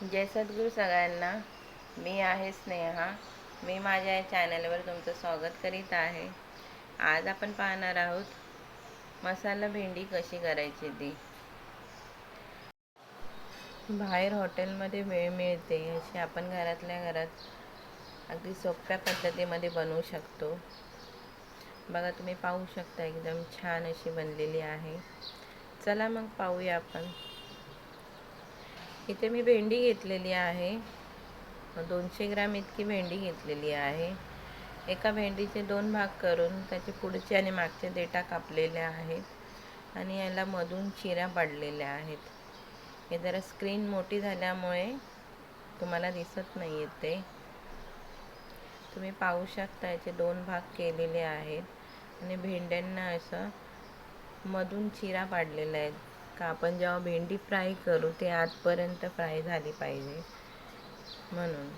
जय सद्गुरू सगळ्यांना. मी आहे स्नेहा. मी माझ्या या चॅनलवर तुमचं स्वागत करीत आहे. आज आपण पाहणार आहोत मसाला भेंडी कशी करायची ती. बाहेर हॉटेलमध्ये वेळ मिळते अशी आपण घरातल्या घरात अगदी सोप्या पद्धतीमध्ये बनवू शकतो. बघा, तुम्ही पाहू शकता एकदम छान अशी बनलेली आहे. चला मग पाहूया आपण. इथे मी भेंडी घेतलेली आहे. 200 ग्रॅम इतकी भेंडी घेतलेली आहे. एका भेंडीचे 2 भाग करून त्याचे पुढचे आणि मागचे देठा कापलेले आहेत आणि याला मधून चिऱ्या पाडलेल्या आहेत. हे जरा स्क्रीन मोठी झाल्यामुळे तुम्हाला दिसत नाही आहे ते. तुम्ही पाहू शकता याचे 2 भाग केलेले आहेत आणि भेंड्यांना असं मधून चिरा पाडलेला आहे का आपण जेव्हा भेंडी फ्राय करू ते आतपर्यंत फ्राय झाली पाहिजे म्हणून.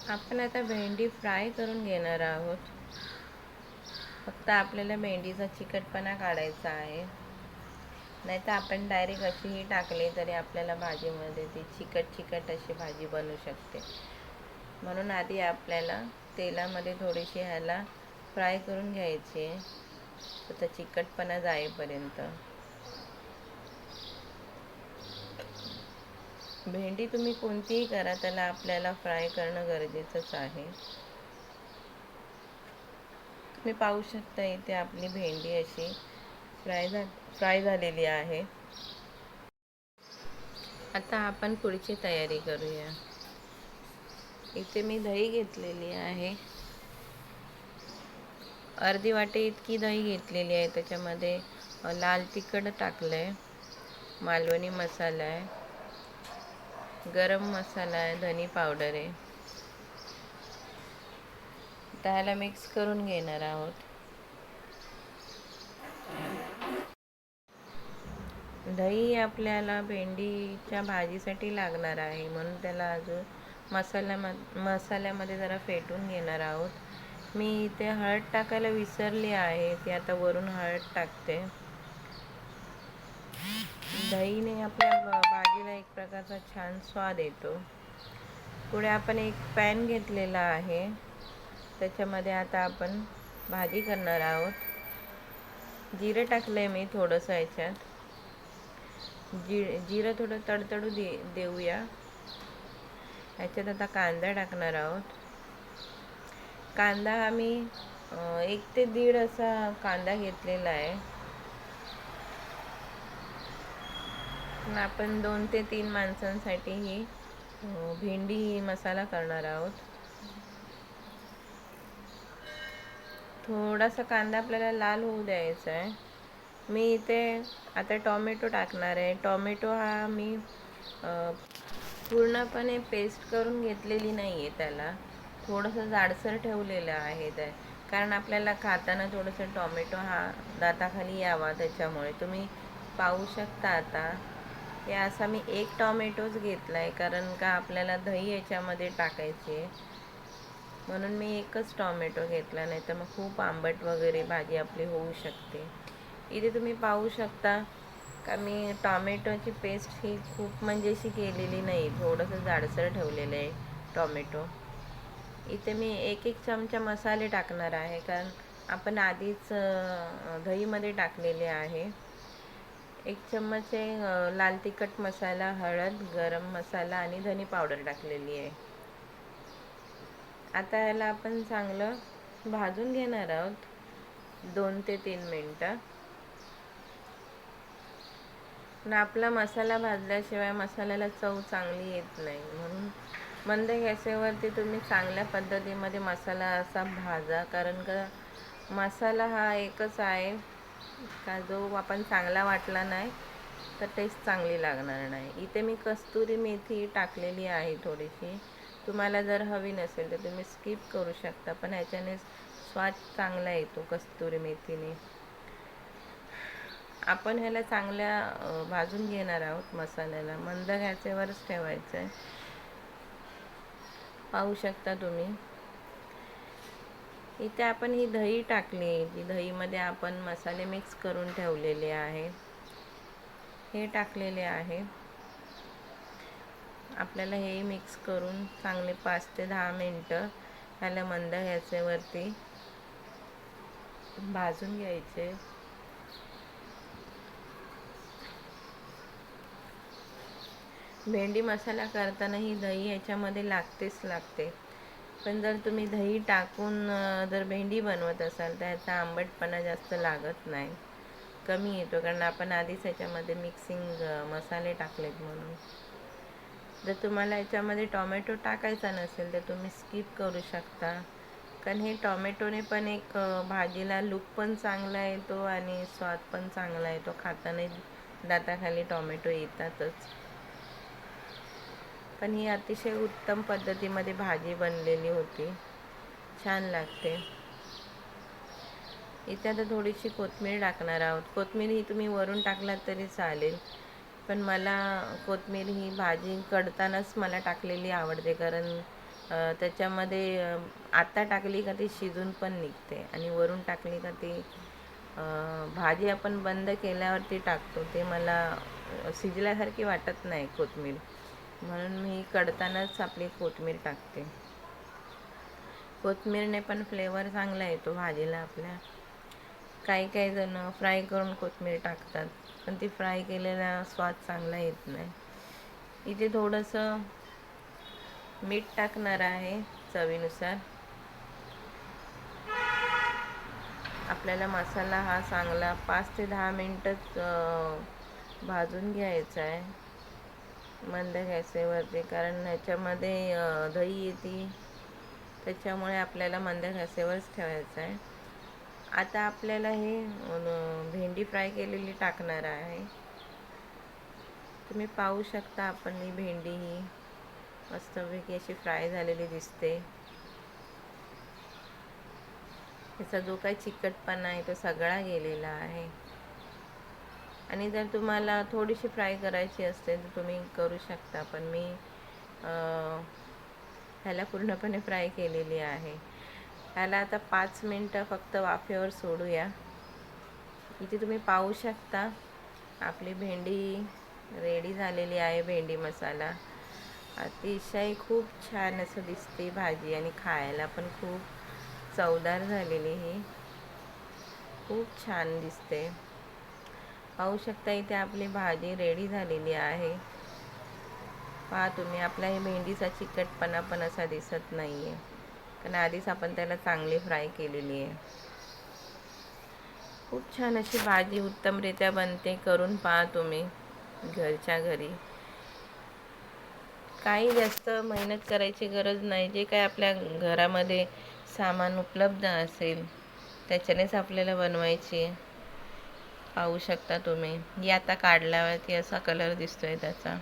आपण आता भेंडी फ्राय करून घेणार आहोत. फक्त आपल्याला भेंडीचा चिकटपणा काढायचा आहे. नाही तर आपण डायरेक्ट अशीही टाकली तरी आपल्याला भाजीमध्ये ती चिकट अशी भाजी बनू शकते. म्हणून आधी आपल्याला तेलामध्ये थोडीशी ह्याला फ्राय करून घ्यायची आहे त्याचा चिकटपणा जाईपर्यंत. भेंडी तुम्ही कोणतीही करा, त्याला आपल्याला फ्राय करणं गरजेचंच आहे. तुम्ही पाहू शकता इथे आपली भेंडी अशी फ्राय झालेली आहे. आता आपण पुढची तयारी करूया. इथे मी दही घेतलेली आहे. अर्धी वाटी इतकी दही घेतलेली आहे. त्याच्यामध्ये लाल तिखट टाकलं आहे, मालवणी मसाला आहे, गरम मसाला आहे, धनी पावडर आहे. त्याला मिक्स करून घेणार आहोत. दही आपल्याला भेंडीच्या भाजीसाठी लागणार आहे म्हणून त्याला अजून मसाल्यामध्ये जरा फेटून घेणार आहोत. मी इथे हळद टाकायला विसरली आहे, ती आता वरून हळद टाकते. दहीने आपल्या भाजीला एक प्रकारचा छान स्वाद येतो. पुढे आपण एक पॅन घेतलेला आहे. त्याच्यामध्ये आता आपण भाजी करणार आहोत. जिरं टाकलंय मी थोडंसं याच्यात. जिरं थोडं तडतडू देऊया. याच्यात आता कांदा टाकणार आहोत. कांदा आम्ही 1 ते 1.5 असा कांदा घेतलेला आहे. आपण 2 ते 3 माणसांसाठी ही भेंडी मसाला करणार आहोत. थोडासा कांदा आपल्याला लाल होऊ द्यायचा आहे. मी इथे आता टॉमॅटो टाकणार आहे. टॉमॅटो हा मी पूर्णपणे पेस्ट करून घेतलेली नाही आहे, त्याला थोडंसं जाडसर ठेवलेलं आहे ते, कारण आपल्याला खाताना थोडंसं टॉमॅटो हा दाताखाली यावा त्याच्यामुळे. तुम्ही पाहू शकता आता हे असा मी 1 टॉमॅटोच घेतला आहे, कारण का आपल्याला दही याच्यामध्ये टाकायची आहे म्हणून मी 1च टॉमॅटो घेतला, नाही तर मग खूप आंबट वगैरे भाजी आपली होऊ शकते. इथे तुम्ही पाहू शकता का मी टॉमॅटोची पेस्ट ही खूप म्हणजे अशी केलेली नाही, थोडंसं जाडसर ठेवलेलं आहे टॉमॅटो. इथे मी 1 चमचा मसाले टाकणार आहे, कारण आपण आधीच दहीमध्ये टाकलेले आहे. 1 चम्मच लाल तिखट मसाला, हळद, गरम मसाला आणि धनी पावडर टाकलेली आहे. आता याला आपण चांगलं भाजून घेणार आहोत 2 ते 3 मिनटं. पण आपला मसाला भाजल्याशिवाय मसाल्याला चव चांगली येत नाही, म्हणून मंद गॅसवरती तुम्ही चांगल्या पद्धतीमध्ये मसाला असा भाजा, कारण का मसाला हा एकच आहे का जो आपण चांगला वाटला नाही तर टेस्ट चांगली लागणार नाही. इथे मी कस्तुरी मेथी टाकलेली आहे थोडीशी. तुम्हाला जर हवी नसेल तर तुम्ही स्किप करू शकता, पण ह्याच्याने स्वाद चांगला येतो कस्तुरी मेथीने. आपण ह्याला चांगल्या भाजून घेणार आहोत. मसाल्याला मंद गॅसवरच ठेवायचं आहे. पाहू शकता तुम्ही इथे आपण ही दही टाकली, जी दहीमध्ये आपण मसाले मिक्स करून ठेवलेले आहे, हे टाकलेले आहे. आपल्याला हे मिक्स करून चांगले 5 ते 10 मिनटं ह्याला मंद गॅसवरती भाजून घ्यायचे. भेंडी मसाला करताना ही दही ह्याच्यामध्ये लागते. पण जर तुम्ही दही टाकून जर भेंडी बनवत असाल तर ह्याचा आंबटपणा जास्त लागत नाही, कमी येतो, कारण आपण आधीच ह्याच्यामध्ये मिक्सिंग मसाले टाकलेत म्हणून. जर तुम्हाला याच्यामध्ये टॉमॅटो टाकायचा नसेल तर तुम्ही स्किप करू शकता, कारण हे टॉमॅटोने पण एक भाजीला लुक पण चांगला येतो आणि स्वाद पण चांगला येतो. खाताना दाताखाली टॉमॅटो येतातच. पण ही अतिशय उत्तम पद्धतीमध्ये भाजी बनलेली होती, छान लागते. इथे आता थोडीशी कोथिंबीर टाकणार आहोत. कोथिंबीर ही तुम्ही वरून टाकलात तरी चालेल, पण मला कोथिंबीर ही भाजी कडतानाच मला टाकलेली आवडते, कारण त्याच्यामध्ये आता टाकली का ती शिजून पण निघते आणि वरून टाकली का ती भाजी आपण बंद केल्यावरती टाकतो ते मला शिजल्यासारखी वाटत नाही कोथिंबीर, म्हणून मी कडतानाच आपली कोथिंबीर टाकते. कोथिंबीरने पण फ्लेवर चांगला येतो भाजीला आपल्या. काही जण फ्राय करून कोथिंबीर टाकतात, पण ती फ्राय केलेला स्वाद चांगला येत नाही. इथे थोडंसं मीठ टाकणार आहे चवीनुसार. आपल्याला मसाला हा चांगला 5 ते 10 मिनटंच भाजून घ्यायचा आहे मंद गॅसवरती, कारण ह्याच्यामध्ये दही येते, त्याच्यामुळे आपल्याला मंद गॅसवरच ठेवायचं आहे. आता आपल्याला हे भेंडी फ्राय केलेली टाकणार आहे. तुम्ही पाहू शकता, आपण ही भेंडी ही मस्तपैकी अशी फ्राय झालेली दिसते. ह्याचा जो काही चिकटपणा आहे तो सगळा गेलेला आहे. आणि जर तुम्हाला थोडीशी फ्राय करायची असते तर तुम्ही करू शकता, पण मी ह्याला पूर्णपणे फ्राय केलेली आहे. ह्याला आता 5 मिनटं फक्त वाफेवर सोडूया. इथे तुम्ही पाहू शकता आपली भेंडी रेडी झालेली आहे. भेंडी मसाला अतिशय खूप छान असं दिसते भाजी, आणि खायला पण खूप चवदार झालेली, ही खूप छान दिसते. पाहू शकता इथे आपली भाजी रेडी झालेली आहे. पहा तुम्ही, आपला हे भेंडीचा चिकटपणा पण असा दिसत नाही आहे, कारण आधीच आपण त्याला चांगली फ्राय केलेली आहे. खूप छान अशी भाजी उत्तमरित्या बनते. करून पहा तुम्ही घरच्या घरी. काही जास्त मेहनत करायची गरज नाही. जे काय आपल्या घरामध्ये सामान उपलब्ध असेल त्याच्यानेच आपल्याला बनवायची. पाहू शकता तुम्ही, ही आता काढल्यावरती असा कलर दिसतोय त्याचा.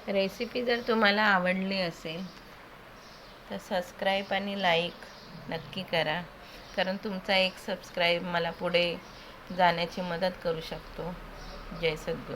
रेसिपी जर तुम्हाला आवडली असेल तर सबस्क्राईब आणि लाईक नक्की करा, कारण तुमचा एक सबस्क्राईब मला पुढे जाण्याची मदत करू शकतो. जय सद्गुरू.